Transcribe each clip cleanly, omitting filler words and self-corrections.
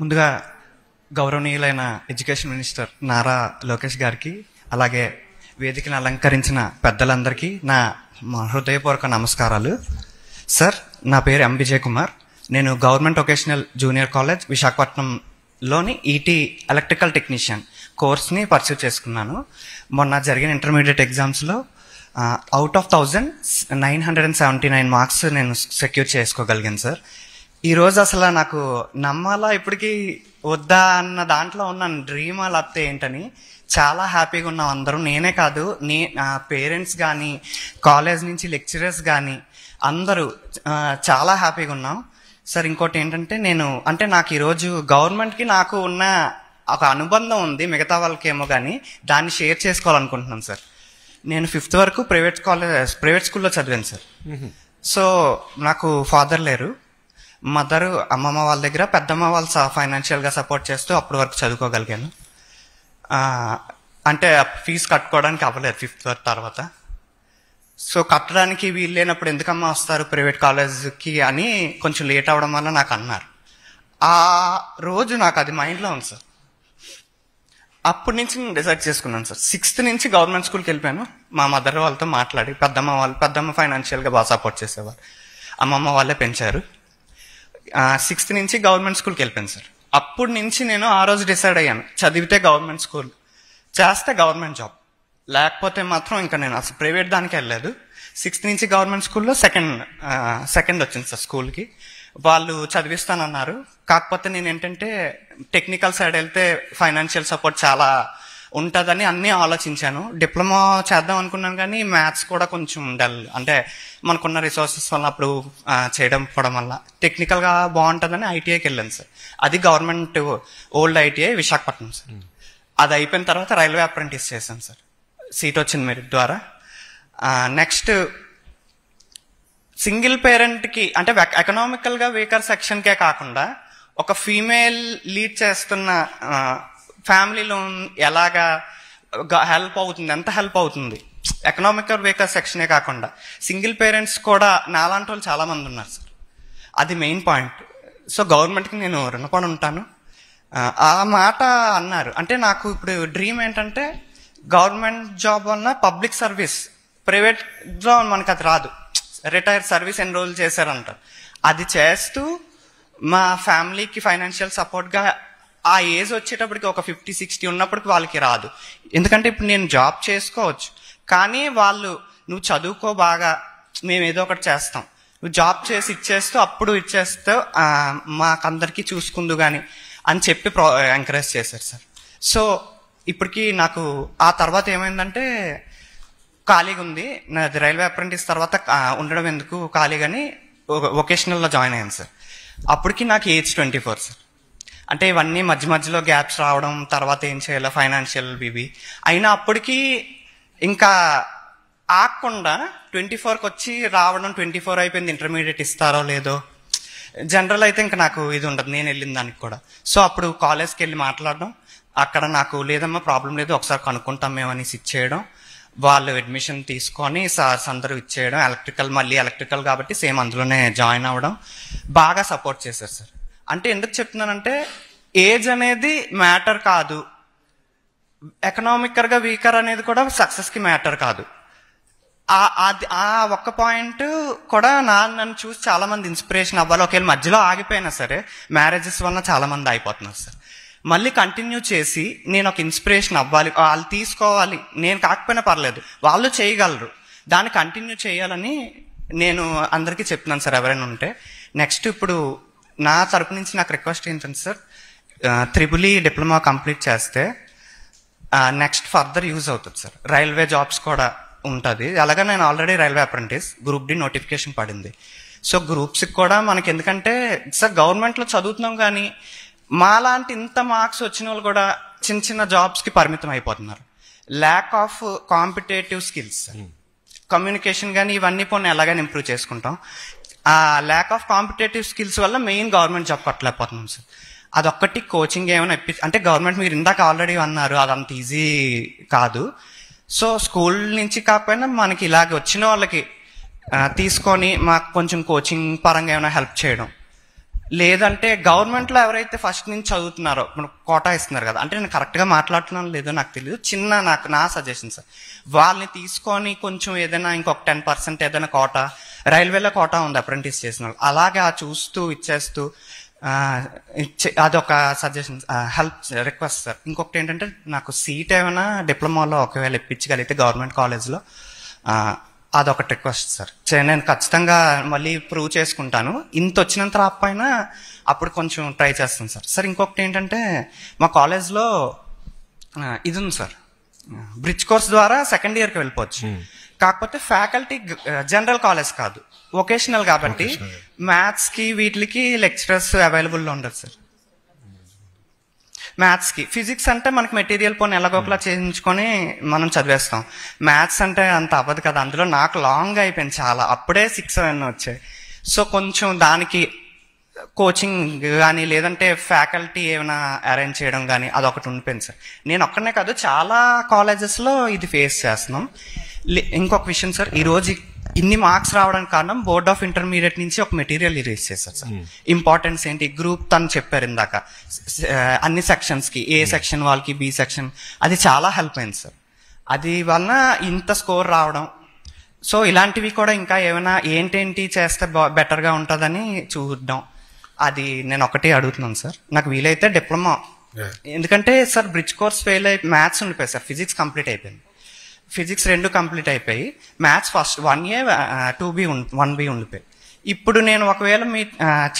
ముందుగా గౌరవనీయులైన education minister Nara Lokesh గారికి, అలాగే వేదికను అలంకరించిన పెద్దలందరికీ నా హృదయపూర్వక నమస్కారాలు. సార్, నా పేరు ఎం విజయ్ కుమార్. నేను గవర్నమెంట్ వొకేషనల్ జూనియర్ కాలేజ్ విశాఖపట్నంలోని ఈటీ ఎలక్ట్రికల్ టెక్నీషియన్ కోర్స్ని పర్సూ చేసుకున్నాను. మొన్న జరిగిన ఇంటర్మీడియట్ ఎగ్జామ్స్లో అవుట్ ఆఫ్ 1979 మార్క్స్ నేను సెక్యూర్ చేసుకోగలిగాను సార్. ఈరోజు అసలు నాకు నమ్మాలా ఇప్పటికీ వద్దా అన్న దాంట్లో ఉన్నాను. డ్రీమ్ అలా అత్తే ఏంటని చాలా హ్యాపీగా ఉన్నాం అందరూ. నేనే కాదు, నా పేరెంట్స్ కానీ, కాలేజ్ నుంచి లెక్చరర్స్ కానీ అందరూ చాలా హ్యాపీగా ఉన్నాం సార్. ఇంకోటి ఏంటంటే, నాకు ఈరోజు గవర్నమెంట్కి నాకు ఉన్న ఒక అనుబంధం ఉంది, మిగతా వాళ్ళకేమో కానీ దాన్ని షేర్ చేసుకోవాలనుకుంటున్నాను సార్. నేను 5th వరకు ప్రైవేట్ స్కూల్లో చదివాను సార్. సో నాకు ఫాదర్ లేరు, మదరు అమ్మమ్మ వాళ్ళ దగ్గర, పెద్దమ్మ వాళ్ళు ఫైనాన్షియల్గా సపోర్ట్ చేస్తూ అప్పటి వరకు చదువుకోగలిగాను. అంటే ఫీజు కట్టుకోవడానికి అవ్వలేదు 5th వరకు తర్వాత. సో కట్టడానికి వీలు లేనప్పుడు ఎందుకమ్మా వస్తారు ప్రైవేట్ కాలేజ్కి అని కొంచెం లేట్ అవ్వడం వల్ల నాకు అన్నారు. ఆ రోజు నాకు అది మైండ్లో ఉంది సార్. అప్పటి నుంచి నేను డిసైడ్ చేసుకున్నాను సార్. 6th నుంచి గవర్నమెంట్ స్కూల్కి వెళ్ళిపోయాను. మా మదర్ వాళ్ళతో మాట్లాడి, పెద్దమ్మ ఫైనాన్షియల్గా బాగా సపోర్ట్ చేసేవారు, అమ్మమ్మ వాళ్ళే పెంచారు. 6th నుంచి గవర్నమెంట్ స్కూల్కి వెళ్ళిపోయాను సార్. అప్పటి నుంచి నేను ఆ రోజు డిసైడ్ అయ్యాను, చదివితే గవర్నమెంట్ స్కూల్ చేస్తే గవర్నమెంట్ జాబ్, లేకపోతే మాత్రం ఇంకా నేను అసలు ప్రైవేట్ దానికి వెళ్ళలేదు. 6th నుంచి గవర్నమెంట్ స్కూల్లో సెకండ్ వచ్చింది సార్ స్కూల్కి. వాళ్ళు చదివిస్తానన్నారు. కాకపోతే నేను ఏంటంటే టెక్నికల్ సైడ్ వెళ్తే ఫైనాన్షియల్ సపోర్ట్ చాలా ఉంటుందని అన్నీ ఆలోచించాను. డిప్లొమా చేద్దాం అనుకున్నాను, కానీ మ్యాథ్స్ కూడా కొంచెం డల్, అంటే మనకున్న రిసోర్సెస్ వల్ల అప్పుడు చేయడం వల్ల టెక్నికల్గా బాగుంటుందని ఐటీఐకి వెళ్ళాను సార్. అది government old ITI Visakhapatnam sir. అది అయిపోయిన తర్వాత రైల్వే అప్రెంటిస్ చేశాను సార్, సీట్ వచ్చింది మెరిట్ ద్వారా. నెక్స్ట్ సింగిల్ పేరెంట్కి, అంటే ఎకనామికల్గా వీకర్ సెక్షన్కే కాకుండా ఒక ఫీమేల్ లీడ్ చేస్తున్న ఫ్యామిలీలో ఎలాగా హెల్ప్ అవుతుంది, ఎంత హెల్ప్ అవుతుంది, ఎకనామికల్ వీకర్ సెక్షనే కాకుండా సింగిల్ పేరెంట్స్ కూడా నాలాంటి వాళ్ళు చాలామంది ఉన్నారు సార్. అది మెయిన్ పాయింట్. సో గవర్నమెంట్కి నేను రుణపడి ఉంటాను. ఆ మాట అన్నారు అంటే నాకు ఇప్పుడు డ్రీమ్ ఏంటంటే గవర్నమెంట్ జాబ్ వల్ల పబ్లిక్ సర్వీస్, ప్రైవేట్లో మనకు అది రాదు. రిటైర్ సర్వీస్ ఎన్రోల్ చేశారంట, అది చేస్తూ మా ఫ్యామిలీకి ఫైనాన్షియల్ సపోర్ట్గా ఆ ఏజ్ వచ్చేటప్పటికి ఒక 50-60 ఉన్నప్పటికి వాళ్ళకి రాదు. ఎందుకంటే ఇప్పుడు నేను జాబ్ చేసుకోవచ్చు, కానీ వాళ్ళు నువ్వు చదువుకో బాగా, మేము ఏదో ఒకటి చేస్తాం, నువ్వు జాబ్ చేసి ఇచ్చేస్తూ అప్పుడు ఇచ్చేస్తూ మాకందరికీ చూసుకుందు కానీ అని చెప్పి ఎంకరేజ్ చేశారు సార్. సో ఇప్పటికీ నాకు ఆ తర్వాత ఏమైందంటే ఖాళీగా ఉంది, నాది రైల్వే అప్రెంటిస్ తర్వాత ఉండడం ఎందుకు ఖాళీగాని వొకేషనల్లో జాయిన్ అయ్యాను సార్. అప్పటికి నాకు ఏజ్ 24 సార్. అంటే ఇవన్నీ మధ్యలో గ్యాప్స్ రావడం, తర్వాత ఏం చేయాలో ఫైనాన్షియల్ బిబి అయినా అప్పటికి ఇంకా ఆగకుండా 24కి వచ్చి రావడం, 24 అయిపోయింది, ఇంటర్మీడియట్ ఇస్తారో లేదో. జనరల్ అయితే ఇంకా నాకు ఇది ఉండదు, నేను వెళ్ళిన దానికి కూడా. సో అప్పుడు కాలేజ్కి వెళ్ళి మాట్లాడడం, అక్కడ నాకు లేదమ్మా ప్రాబ్లం లేదు, ఒకసారి కనుక్కుంటాం మేమని ఇచ్చేయడం, వాళ్ళు అడ్మిషన్ తీసుకొని సార్స్ అందరూ ఇచ్చేయడం, మళ్ళీ ఎలక్ట్రికల్ కాబట్టి సేమ్ అందులోనే జాయిన్ అవ్వడం, బాగా సపోర్ట్ చేశారు సార్. అంటే ఎందుకు చెప్తున్నానంటే ఏజ్ అనేది మ్యాటర్ కాదు, ఎకనామికల్గా వీకర్ అనేది కూడా సక్సెస్కి మ్యాటర్ కాదు. ఆ ఒక్క పాయింట్ కూడా నన్ను చూసి చాలా మంది ఇన్స్పిరేషన్ అవ్వాలి. ఒకవేళ మధ్యలో ఆగిపోయినా సరే, మ్యారేజెస్ వల్ల చాలా మంది అయిపోతున్నారు సార్, మళ్ళీ కంటిన్యూ చేసి నేను ఒక ఇన్స్పిరేషన్ అవ్వాలి, వాళ్ళు తీసుకోవాలి, నేను కాకపోయినా పర్లేదు, వాళ్ళు చేయగలరు, దాన్ని కంటిన్యూ చేయాలని నేను అందరికీ చెప్తున్నాను సార్ ఎవరైనా ఉంటే. నెక్స్ట్ ఇప్పుడు నా తరపు నుంచి నాకు రిక్వెస్ట్ ఏంటంటే sir, triple E diploma complete చేస్తే నెక్స్ట్ ఫర్దర్ యూజ్ అవుతుంది సార్, రైల్వే జాబ్స్ కూడా ఉంటుంది. అలాగే నేను already railway apprentice, group D notification పడింది. సో గ్రూప్స్కి కూడా మనకి, ఎందుకంటే సార్ గవర్నమెంట్లో చదువుతున్నాం కానీ మాలాంటి ఇంత మార్క్స్ వచ్చిన వాళ్ళు కూడా చిన్న జాబ్స్కి పరిమితం అయిపోతున్నారు. Lack of competitive skills, communication కానీ ఇవన్నీ పోనీ ఎలాగైనా ఇంప్రూవ్ చేసుకుంటాం. ఆ ల్యాక్ ఆఫ్ కాంపిటేటివ్ స్కిల్స్ వల్ల మెయిన్ గవర్నమెంట్ జాబ్ కొట్టలేకపోతున్నాం సార్. అదొక్కటి కోచింగ్ ఏమైనా అంటే గవర్నమెంట్, మీరు ఇందాక ఆల్రెడీ అన్నారు, అదంత ఈజీ కాదు. సో స్కూల్ నుంచి కాకపోయినా మనకి ఇలాగ వచ్చిన వాళ్ళకి తీసుకొని మాకు కొంచెం కోచింగ్ పరంగా ఏమైనా హెల్ప్ చేయడం, లేదంటే గవర్నమెంట్లో ఎవరైతే ఫస్ట్ నుంచి చదువుతున్నారో ఇప్పుడు కోటా ఇస్తున్నారు కదా, అంటే నేను కరెక్ట్గా మాట్లాడుతున్నాను లేదో నాకు తెలియదు, నా సజెషన్ సార్, వాళ్ళని తీసుకొని కొంచెం ఏదైనా ఇంకొక 10% ఏదైనా కోటా, రైల్వేలో కోటా ఉంది అప్రెంటిస్ చేసిన వాళ్ళు, అలాగే చూస్తూ ఇచ్చేస్తూ అదొక సజెషన్, హెల్ప్ రిక్వెస్ట్ సార్. ఇంకొకటి ఏంటంటే నాకు సీట్ ఏమైనా డిప్లొమాలో ఒకవేళ ఇప్పించగలిగితే గవర్నమెంట్ కాలేజ్లో, అదొకటి రిక్వెస్ట్ సార్. నేను ఖచ్చితంగా మళ్ళీ ప్రూవ్ చేసుకుంటాను, ఇంత వచ్చినంత రాకపోయినా అప్పుడు కొంచెం ట్రై చేస్తాను సార్. సార్ ఇంకొకటి ఏంటంటే మా కాలేజ్లో ఇది ఉంది సార్, బ్రిడ్జ్ కోర్స్ ద్వారా సెకండ్ ఇయర్కి వెళ్ళిపోవచ్చు. కాకపోతే ఫ్యాకల్టీ జనరల్ కాలేజ్ కాదు, వొకేషనల్ కాబట్టి మ్యాథ్స్కి వీటికి లెక్చరర్స్ అవైలబుల్లో ఉండదు సార్. మ్యాథ్స్కి, ఫిజిక్స్ అంటే మనకి మెటీరియల్ పోనీ ఎలాగోకలా చేయించుకొని మనం చదివేస్తాం. మ్యాథ్స్ అంటే అంత అవ్వదు కదా, అందులో నాకు లాంగ్ అయిపోయింది చాలా, అప్పుడే 6 అవన్నీ వచ్చాయి. సో కొంచెం దానికి కోచింగ్ కానీ లేదంటే ఫ్యాకల్టీ ఏమైనా అరేంజ్ చేయడం కానీ అదొకటి ఉండిపోయింది సార్. నేను ఒక్కనే కాదు, చాలా కాలేజెస్లో ఇది ఫేస్ చేస్తున్నాం. ఇంకొక విషయం సార్, ఈరోజు ఇన్ని మార్క్స్ రావడానికి కారణం బోర్డ్ ఆఫ్ ఇంటర్మీడియట్ నుంచి ఒక మెటీరియల్ రిలీజ్ చేశారు సార్. ఇంపార్టెన్స్ ఏంటి, గ్రూప్ తను చెప్పారు ఇందాక, అన్ని సెక్షన్స్కి, ఏ సెక్షన్ వాళ్ళకి, బి సెక్షన్, అది చాలా హెల్ప్ అయింది సార్. అది వలన ఇంత స్కోర్ రావడం. సో ఇలాంటివి కూడా ఇంకా ఏమైనా ఏంటేంటి చేస్తే బెటర్గా ఉంటుందని చూద్దాం, అది నేను ఒకటి అడుగుతున్నాను సార్. నాకు వీలైతే డిప్లొమా, ఎందుకంటే సార్ బ్రిడ్జ్ కోర్స్ ఫెయిల్ అయి మ్యాథ్స్ ఉండిపోయి సార్, ఫిజిక్స్ కంప్లీట్ అయిపోయింది, ఫిజిక్స్ 2 కంప్లీట్ అయిపోయి maths first 1A 2B 1B ఉండిపోయి. ఇప్పుడు నేను ఒకవేళ మీ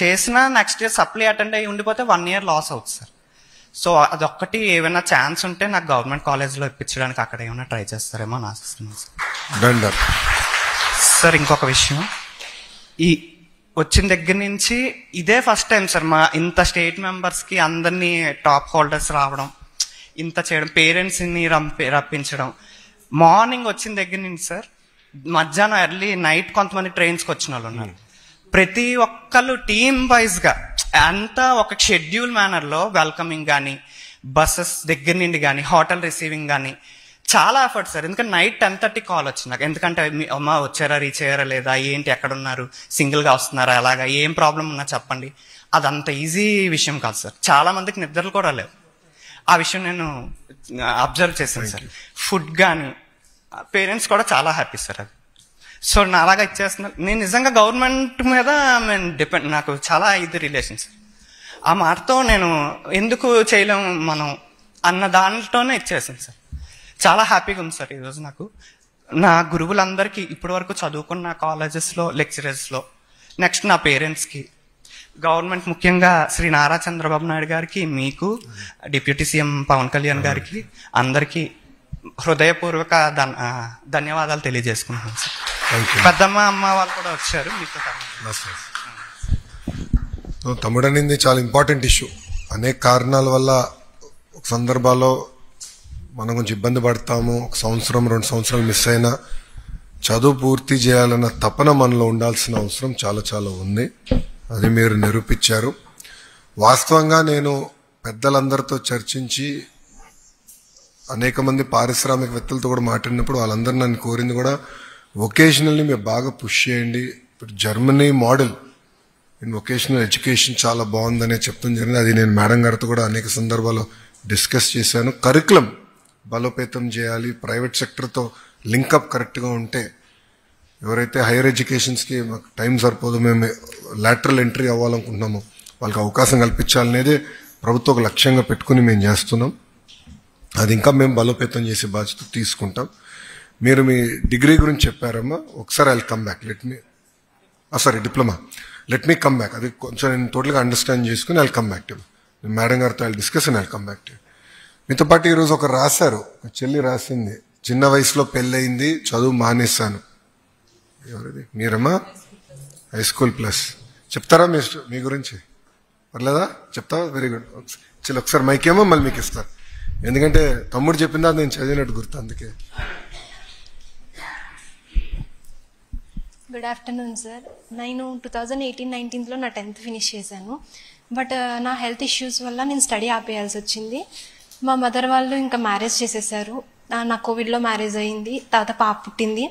చేసిన నెక్స్ట్ ఇయర్ సప్లీ అటెండ్ అయ్యి ఉండిపోతే 1 year లాస్ అవుతుంది సార్. సో అదొక్కటి ఏమైనా ఛాన్స్ ఉంటే నాకు గవర్నమెంట్ కాలేజ్లో ఇప్పించడానికి అక్కడ ఏమైనా ట్రై చేస్తారేమో అని ఆశిస్తున్నాను సార్. సార్ ఇంకొక విషయం, ఈ వచ్చిన దగ్గర నుంచి ఇదే ఫస్ట్ టైం సార్ మా ఇంత స్టేట్ మెంబర్స్కి అందరినీ టాప్ హోల్డర్స్ రావడం, ఇంత చేయడం, పేరెంట్స్ని రప్పించడం. మార్నింగ్ వచ్చిన దగ్గర నుంచి సార్ మధ్యాహ్నం ఎర్లీ నైట్ కొంతమంది ట్రైన్స్కి వచ్చిన వాళ్ళు ఉన్నారు. ప్రతి ఒక్కళ్ళు టీమ్ వైజ్గా అంతా ఒక షెడ్యూల్ మేనర్లో వెల్కమింగ్ కానీ, బస్సెస్ దగ్గర నుండి కానీ, హోటల్ రిసీవింగ్ కానీ చాలా ఎఫర్ట్ సార్. ఎందుకంటే నైట్ 10:30 కాల్ వచ్చింది నాకు, ఎందుకంటే అమ్మ వచ్చారా, రీచ్ అయ్యారా లేదా, ఏంటి ఎక్కడున్నారు, సింగిల్గా వస్తున్నారా, అలాగా ఏం ప్రాబ్లం ఉన్నా చెప్పండి. అదంత ఈజీ విషయం కాదు సార్, చాలా మందికి నిద్రలు కూడా లేవు. ఆ విషయం నేను అబ్జర్వ్ చేశాను సార్. ఫుడ్ కానీ పేరెంట్స్ కూడా చాలా హ్యాపీ సార్ అది. సో నా అలాగా ఇచ్చేస్తున్నారు. నేను నిజంగా గవర్నమెంట్ మీద నేను డిపెండ్, నాకు చాలా ఇది రిలేషన్ సార్. ఆ మాటతో నేను ఎందుకు చేయలేము మనం అన్న దాంట్లోనే ఇచ్చేసాను సార్. చాలా హ్యాపీగా ఉంది సార్ ఈరోజు నాకు. నా గురువులందరికీ ఇప్పటి వరకు చదువుకున్న కాలేజెస్లో, లెక్చరర్స్లో, నెక్స్ట్ నా పేరెంట్స్కి, గవర్నమెంట్ ముఖ్యంగా శ్రీ నారా చంద్రబాబు నాయుడు గారికి, మీకు, డిప్యూటీ సీఎం పవన్ కళ్యాణ్ గారికి, అందరికీ హృదయపూర్వక ధన్యవాదాలు తెలియజేసుకుంటున్నాను సార్. పెద్దమ్మ అమ్మ వాళ్ళు కూడా వచ్చారు మీతో. తమ్ముడు అనేది చాలా ఇంపార్టెంట్ ఇష్యూ. అనేక కారణాల వల్ల ఒక సందర్భాల్లో మనం కొంచెం ఇబ్బంది పడతాము. 1 సంవత్సరం 2 సంవత్సరాలు మిస్ అయినా చదువు పూర్తి చేయాలన్న తపన మనలో ఉండాల్సిన అవసరం చాలా చాలా ఉంది. అది మీరు నిరూపించారు. వాస్తవంగా నేను పెద్దలందరితో చర్చించి అనేక మంది పారిశ్రామికవేత్తలతో కూడా మాట్లాడినప్పుడు వాళ్ళందరూ నన్ను కోరింది కూడా వొకేషనల్ని మీరు బాగా పుష్ చేయండి. ఇప్పుడు Germany model in vocational education చాలా బాగుందనే చెప్తాం జరిగింది. అది నేను మేడం గారితో కూడా అనేక సందర్భాల్లో డిస్కస్ చేశాను. కరికులం బలోపేతం చేయాలి, ప్రైవేట్ సెక్టర్తో లింకప్ కరెక్ట్గా ఉంటే ఎవరైతే హైయర్ ఎడ్యుకేషన్స్కి టైం సరిపోదు, మేము లాటరల్ ఎంట్రీ అవ్వాలనుకుంటున్నాము, వాళ్ళకి అవకాశం కల్పించాలనేది ప్రభుత్వం ఒక లక్ష్యంగా పెట్టుకుని మేము చేస్తున్నాం. అది ఇంకా మేము బలోపేతం చేసే బాధ్యత తీసుకుంటాం. మీరు మీ డిగ్రీ గురించి చెప్పారమ్మా, ఒకసారి I will come back. Diploma let me come back. అది కొంచెం నేను టోటల్గా అండర్స్టాండ్ చేసుకుని I will come back to madam గారితో I will discuss and I will come back to. మీతో పాటు ఈరోజు ఒకరు రాశారు, చెల్లి రాసింది, చిన్న వయసులో పెళ్ళయింది, చదువు మానేశాను. ఎవరిది? మీరమ్మా? High school plus. చెప్తారా మీ గురించి? పర్లేదా? చెప్తావా? Very good. చిల్ ఒకసారి మైకేమో మళ్ళీ మీకు ఇస్తారు, ఎందుకంటే తమ్ముడు చెప్పిందా నేను చదివినట్టు గుర్తు, అందుకే. Good afternoon sir. నేను 2018-19లో నా 10th ఫినిష్ చేశాను. బట్ నా హెల్త్ ఇష్యూస్ వల్ల నేను స్టడీ ఆపేయాల్సి వచ్చింది. మా మదర్ వాళ్ళు ఇంకా మ్యారేజ్ చేసేసారు. నా కోవిడ్లో మ్యారేజ్ అయ్యింది, తర్వాత పాప పుట్టింది.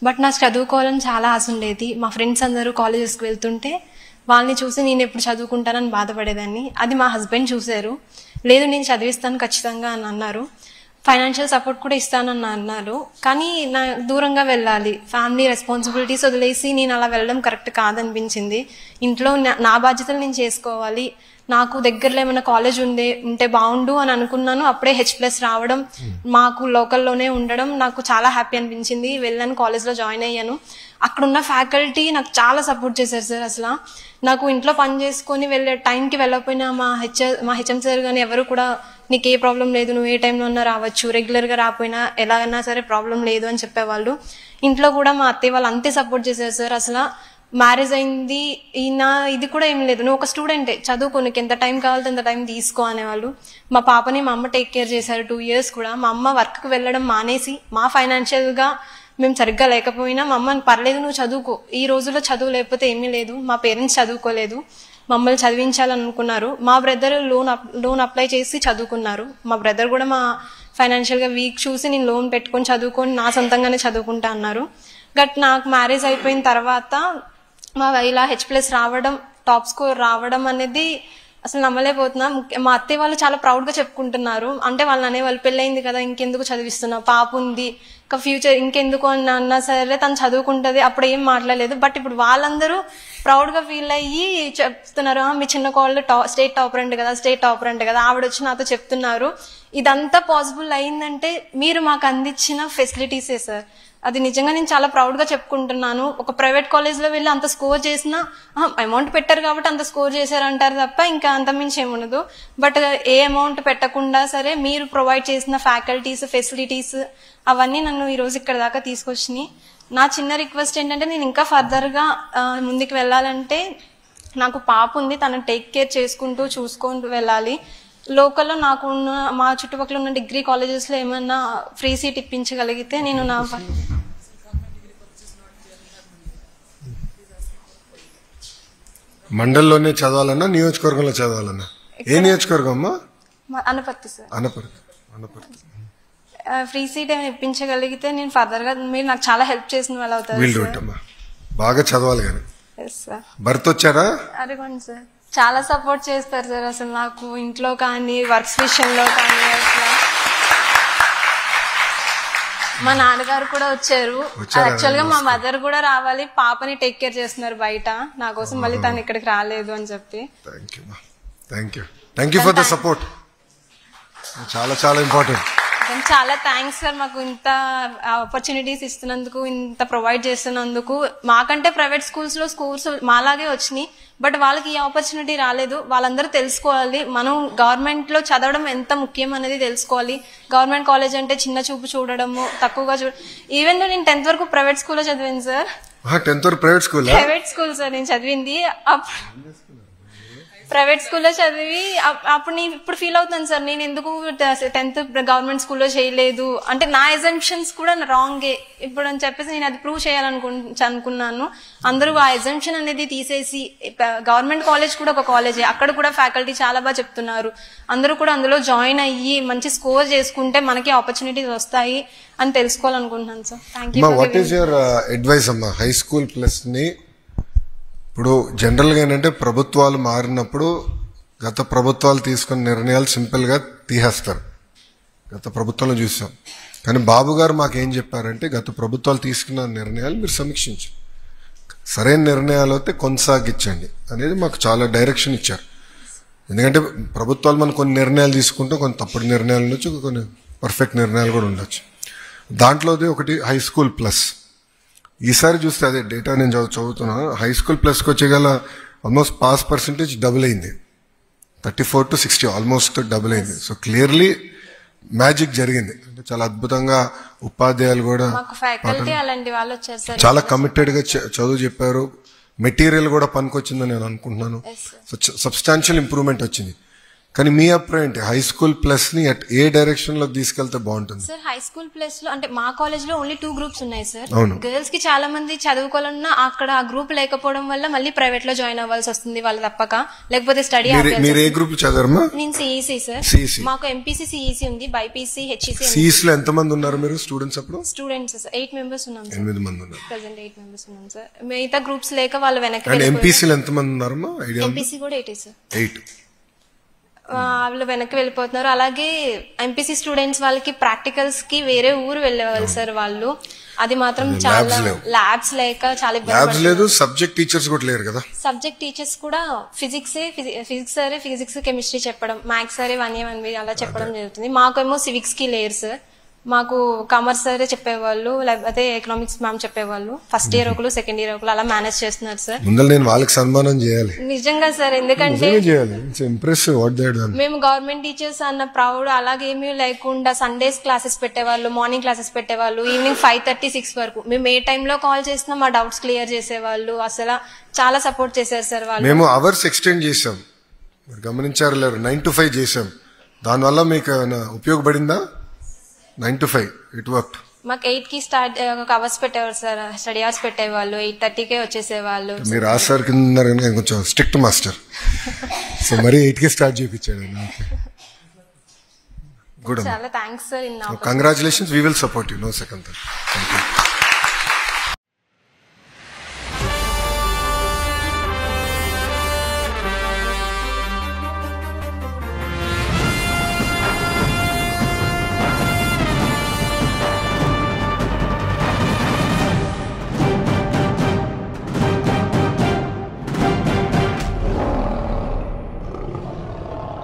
బట్ నాకు చదువుకోవాలని చాలా ఆశ ఉండేది. మా ఫ్రెండ్స్ అందరూ కాలేజెస్కి వెళ్తుంటే వాళ్ళని చూసి నేను ఎప్పుడు చదువుకుంటానని బాధపడేదాన్ని. అది మా హస్బెండ్ చూశారు. లేదు నేను చదివిస్తాను ఖచ్చితంగా అని అన్నారు. ఫైనాన్షియల్ సపోర్ట్ కూడా ఇస్తానని అన్నారు. కానీ నా దూరంగా వెళ్ళాలి, ఫ్యామిలీ రెస్పాన్సిబిలిటీస్ వదిలేసి నేను అలా వెళ్ళడం కరెక్ట్ కాదనిపించింది. ఇంట్లో నా బాధ్యతలు నేను చేసుకోవాలి. నాకు దగ్గరలో ఏమైనా కాలేజ్ ఉంటే బాగుండు అని అనుకున్నాను. అప్పుడే H+ రావడం, మాకు లోకల్లోనే ఉండడం నాకు చాలా హ్యాపీ అనిపించింది. వెళ్ళాను, కాలేజ్లో జాయిన్ అయ్యాను. అక్కడున్న ఫ్యాకల్టీ నాకు చాలా సపోర్ట్ చేశారు సార్. అసలు నాకు ఇంట్లో పని చేసుకొని వెళ్ళే టైంకి వెళ్ళకపోయినా మా హెచ్ఎం సార్ కానీ ఎవరు కూడా నీకు ఏ ప్రాబ్లం లేదు, నువ్వు ఏ టైంలో ఉన్నా రావచ్చు, రెగ్యులర్గా రాకపోయినా ఎలాగైనా సరే ప్రాబ్లం లేదు అని చెప్పేవాళ్ళు. ఇంట్లో కూడా మా అత్తయ్య వాళ్ళు అంతే సపోర్ట్ చేశారు సార్. అసలు మ్యారేజ్ అయింది ఇది కూడా ఏం లేదు, నువ్వు ఒక స్టూడెంటే, చదువుకో, నీకు ఎంత టైం కావాలంటే అంత టైం తీసుకో అనేవాళ్ళు. మా పాపని మా అమ్మ టేక్ కేర్ చేశారు 2 years కూడా. మా అమ్మ వర్క్కి వెళ్ళడం మానేసి మా ఫైనాన్షియల్గా మేము సరిగ్గా లేకపోయినా మా అమ్మ పర్లేదు నువ్వు చదువుకో, ఈ రోజుల్లో చదువు లేకపోతే ఏమీ లేదు. మా పేరెంట్స్ చదువుకోలేదు, మమ్మల్ని చదివించాలనుకున్నారు. మా బ్రదర్ లోన్ అప్లై చేసి చదువుకున్నారు. మా బ్రదర్ కూడా మా ఫైనాన్షియల్గా వీక్ చూసి నేను లోన్ పెట్టుకొని చదువుకొని నా సొంతంగానే చదువుకుంటా అన్నారు. బట్ నాకు మ్యారేజ్ అయిపోయిన తర్వాత ఇలా H+ రావడం, టాప్ స్కోర్ రావడం అనేది అసలు నమ్మలేకపోతున్నా. మా అత్తయ్య వాళ్ళు చాలా ప్రౌడ్గా చెప్పుకుంటున్నారు. అంటే వాళ్ళు అనేవాళ్ళు పెళ్ళయింది కదా ఇంకెందుకు చదివిస్తున్నావు, పాప ఉంది, ఇంకా ఫ్యూచర్ ఇంకెందుకు అని అన్నా సరే తను చదువుకుంటుంది. అప్పుడు ఏం మాట్లాడలేదు. బట్ ఇప్పుడు వాళ్ళందరూ ప్రౌడ్గా ఫీల్ అయ్యి చెప్తున్నారు, మీ చిన్న కోళ్ళు స్టేట్ టాపర్ అంటే కదా ఆవిడ వచ్చి నాతో చెప్తున్నారు. ఇదంతా పాసిబుల్ అయిందంటే మీరు మాకు అందించిన ఫెసిలిటీసే సార్. అది నిజంగా నేను చాలా ప్రౌడ్గా చెప్పుకుంటున్నాను. ఒక ప్రైవేట్ కాలేజ్లో వెళ్ళి అంత స్కోర్ చేసినా అమౌంట్ పెట్టారు కాబట్టి అంత స్కోర్ చేశారంటారు తప్ప ఇంకా అంతమించి ఏముండదు. బట్ ఏ అమౌంట్ పెట్టకుండా సరే మీరు ప్రొవైడ్ చేసిన ఫ్యాకల్టీస్, ఫెసిలిటీస్ అవన్నీ నన్ను ఈరోజు ఇక్కడ దాకా తీసుకొచ్చినాయి. నా చిన్న రిక్వెస్ట్ ఏంటంటే నేను ఇంకా ఫర్దర్గా ముందుకు వెళ్ళాలంటే నాకు పాప ఉంది, తనని టేక్ కేర్ చూసుకుంటూ వెళ్ళాలి. లోకల్లో నాకున్న మా చుట్టుపక్కల ఉన్న డిగ్రీ కాలేజెస్లో ఏమన్నా ఫ్రీ సీట్ ఇప్పించగలిగితే నేను నా మండలంలోనే చదవాలన్నా నియోజకవర్గంలో చదవాలన్నా? ఏ నియోజకవర్గం అమ్మా? Anaparthi sir. Anaparthi. Free seat ఏమైనా ఇప్పించగలిగితే నేను ఫర్దర్గా మీరు నాకు చాలా హెల్ప్ చేసిన వాళ్ళు అవుతారు. బాగా చదవాలి కానీ. భర్త వచ్చారా? అదిగోండి సార్, చాలా సపోర్ట్ చేస్తారు సార్. అసలు నాకు ఇంట్లో కానీ వర్క్స్ విషయంలో కానీ అట్లా మా నాన్నగారు కూడా వచ్చారు. యాక్చువల్ గా మా మదర్ కూడా రావాలి, పాపని టేక్ కేర్ చేస్తున్నారు బయట నా కోసం, మళ్ళీ తను ఇక్కడికి రాలేదు అని చెప్పి. Thank you for the support. చాలా చాలా ఇంపార్టెంట్. చాలా థ్యాంక్స్ సార్, మాకు ఇంత ఆపర్చునిటీస్ ఇస్తున్నందుకు, ఇంత ప్రొవైడ్ చేస్తున్నందుకు. మాకంటే ప్రైవేట్ స్కూల్స్ మాలాగే వచ్చినాయి, బట్ వాళ్ళకి ఈ ఆపర్చునిటీ రాలేదు. వాళ్ళందరూ తెలుసుకోవాలి, మనం గవర్నమెంట్ లో చదవడం ఎంత ముఖ్యం అనేది తెలుసుకోవాలి. గవర్నమెంట్ కాలేజ్ అంటే చిన్న చూపు చూడడము, తక్కువగా ఈవెన్ నేను 10th వరకు ప్రైవేట్ స్కూల్లో చదివాను సార్. 10th వరకు ప్రైవేట్ స్కూల్ సార్ నేను చదివింది. ప్రైవేట్ స్కూల్లో చదివి అప్పుడు నేను ఇప్పుడు ఫీల్ అవుతాను సార్, నేను ఎందుకు 10th గవర్నమెంట్ స్కూల్లో చేయలేదు అంటే నా ఎజంప్షన్స్ కూడా రాంగే ఇప్పుడు అని చెప్పేసి నేను అది ప్రూవ్ చేయాలనుకున్నాను. అందరూ ఆ ఎజంప్షన్ అనేది తీసేసి గవర్నమెంట్ కాలేజ్ కూడా ఒక కాలేజే, అక్కడ కూడా ఫ్యాకల్టీ చాలా బాగా చెప్తున్నారు. అందరూ కూడా అందులో జాయిన్ అయ్యి మంచి స్కోర్ చేసుకుంటే మనకి ఆపర్చునిటీస్ వస్తాయి అని తెలుసుకోవాలనుకుంటున్నాను sir. Thank you. What is your advice అమ్మా హై స్కూల్ ప్లస్ ని? ఇప్పుడు జనరల్గా ఏంటంటే ప్రభుత్వాలు మారినప్పుడు గత ప్రభుత్వాలు తీసుకున్న నిర్ణయాలు సింపుల్గా తీసేస్తారు. గత ప్రభుత్వంలో చూసాం. కానీ బాబు గారు మాకేం చెప్పారంటే గత ప్రభుత్వాలు తీసుకున్న నిర్ణయాలు మీరు సమీక్షించండి, సరైన నిర్ణయాలు అయితే కొనసాగించండి అనేది మాకు చాలా డైరెక్షన్ ఇచ్చారు. ఎందుకంటే ప్రభుత్వాలు మనం కొన్ని నిర్ణయాలు తీసుకుంటాం, కొన్ని తప్పుడు నిర్ణయాలు ఉండొచ్చు, కొన్ని పర్ఫెక్ట్ నిర్ణయాలు కూడా ఉండొచ్చు. దాంట్లోది ఒకటి హై స్కూల్ ప్లస్. ఈసారి చూస్తే అదే డేటా నేను చదువుతున్నాను. హై స్కూల్ ప్లస్కి వచ్చేగల ఆల్మోస్ట్ పాస్ పర్సెంటేజ్ డబుల్ అయింది, 34 to 60 ఆల్మోస్ట్ డబుల్ అయింది. సో క్లియర్లీ మ్యాజిక్ జరిగింది. అంటే చాలా అద్భుతంగా ఉపాధ్యాయులు కూడా చాలా కమిటెడ్ గా చదువు చెప్పారు. మెటీరియల్ కూడా పనికొచ్చిందని నేను అనుకుంటున్నాను. సో సబ్స్టాన్షియల్ ఇంప్రూవ్మెంట్ వచ్చింది. కానీ మీ అభిప్రాయం ఏంటి హై స్కూల్ ప్లస్ ని ఏ డైరెక్షన్ లో తీసుకెళ్తే బాగుంటుంది? సార్ హై స్కూల్ ప్లస్ లో అంటే మా కాలేజ్ లో ఓన్లీ 2 గ్రూప్స్ ఉన్నాయి సార్. అవును. గర్ల్స్ కి చాలా మంది చదువుకోవాలన్నా అక్కడ ఆ గ్రూప్ లేకపోవడం వల్ల మళ్ళీ ప్రైవేట్ లో జాయిన్ అవ్వాల్సి వస్తుంది వాళ్ళు తప్పక, లేకపోతే స్టడీ. మీరు ఏ గ్రూప్ చదవరమ్మా? నేను సిఈసి సార్. CEC. మాకు ఎంపీసీ సిఈసి ఉంది, బైపీసీ హెచ్ఈసి. సిఈసి లో ఎంత మంది ఉన్నారు మీరు స్టూడెంట్స్ అప్పుడు? స్టూడెంట్స్ 8 మెంబర్స్ ఉన్నాం సార్. 8 మంది ఉన్నారు. ప్రెసెంట్ 8 మెంబర్స్ ఉన్నాం సార్. మిగతా గ్రూప్స్ లేక వాళ్ళు వెనక్కి అండ్ ఎంపీసీలో ఎంత మంది ఉన్నారమ్మా? ఐడియా? ఎంపీసీ కూడా 8 సార్. 8. వాళ్ళు వెనక్కి వెళ్ళిపోతున్నారు. అలాగే ఎంపీసీ స్టూడెంట్స్ వాళ్ళకి ప్రాక్టికల్స్ కి వేరే ఊరు వెళ్ళేవాళ్ళు సార్ వాళ్ళు. అది మాత్రం చాలా ల్యాబ్స్ లేక చాలా ఇబ్బంది లేదు. సబ్జెక్ట్ టీచర్స్ కూడా లేరు కదా. సబ్జెక్ట్ టీచర్స్ కూడా ఫిజిక్స్ సరే ఫిజిక్స్ కెమిస్ట్రీ చెప్పడం, మ్యాథ్స్ సరే 1A 1B అలా చెప్పడం జరుగుతుంది. మాకేమో సివిక్స్ కి లేరు సార్. మాకు కామర్స్ సరే చెప్పేవాళ్ళు, లేకపోతే ఎకనామిక్స్ మ్యామ్ చెప్పేవాళ్ళు. ఫస్ట్ ఇయర్ ఒకరు, సెకండ్ ఇయర్ ఒకరు అలా మేనేజ్ చేస్తున్నారు సార్. ముందు నేను వాళ్ళకి సన్మానం చేయాలి నిజంగా సార్, ఎందుకంటే మేము గవర్నమెంట్ టీచర్స్ అన్న ప్రౌడ్ అలాగేమీ లేకుండా సండేస్ క్లాసెస్ పెట్టేవాళ్ళు, మార్నింగ్ క్లాసెస్ పెట్టేవాళ్ళు, ఈవినింగ్ 5:30 6 వరకు. మేము ఏ టైంలో కాల్ చేసినా మా డౌట్స్ క్లియర్ చేసేవాళ్ళు. అసలు చాలా సపోర్ట్ చేశారు సార్ వాళ్ళు. మేము అవర్స్ ఎక్స్టెండ్ చేసాం, గమనించారు లేరు, 9 to 5 చేసాం. దానివల్ల మీకు ఉపయోగపడిందా? 9 to 5 ఇట్ వర్క్. మాకు 8 కి స్టార్ట్ అవర్స్ పెట్టేవారు సార్, స్టడీ అవర్స్ పెట్టేవాళ్ళు. 8:30కే వచ్చేసేవాళ్ళు. మీరు ఆ సార్ కింద కొంచెం స్ట్రిక్ట్ మాస్టర్, సో మరి 8 కి స్టార్ట్ చేయించాడు. చాలా thanks sir. Congratulations, we will support you. No second thought.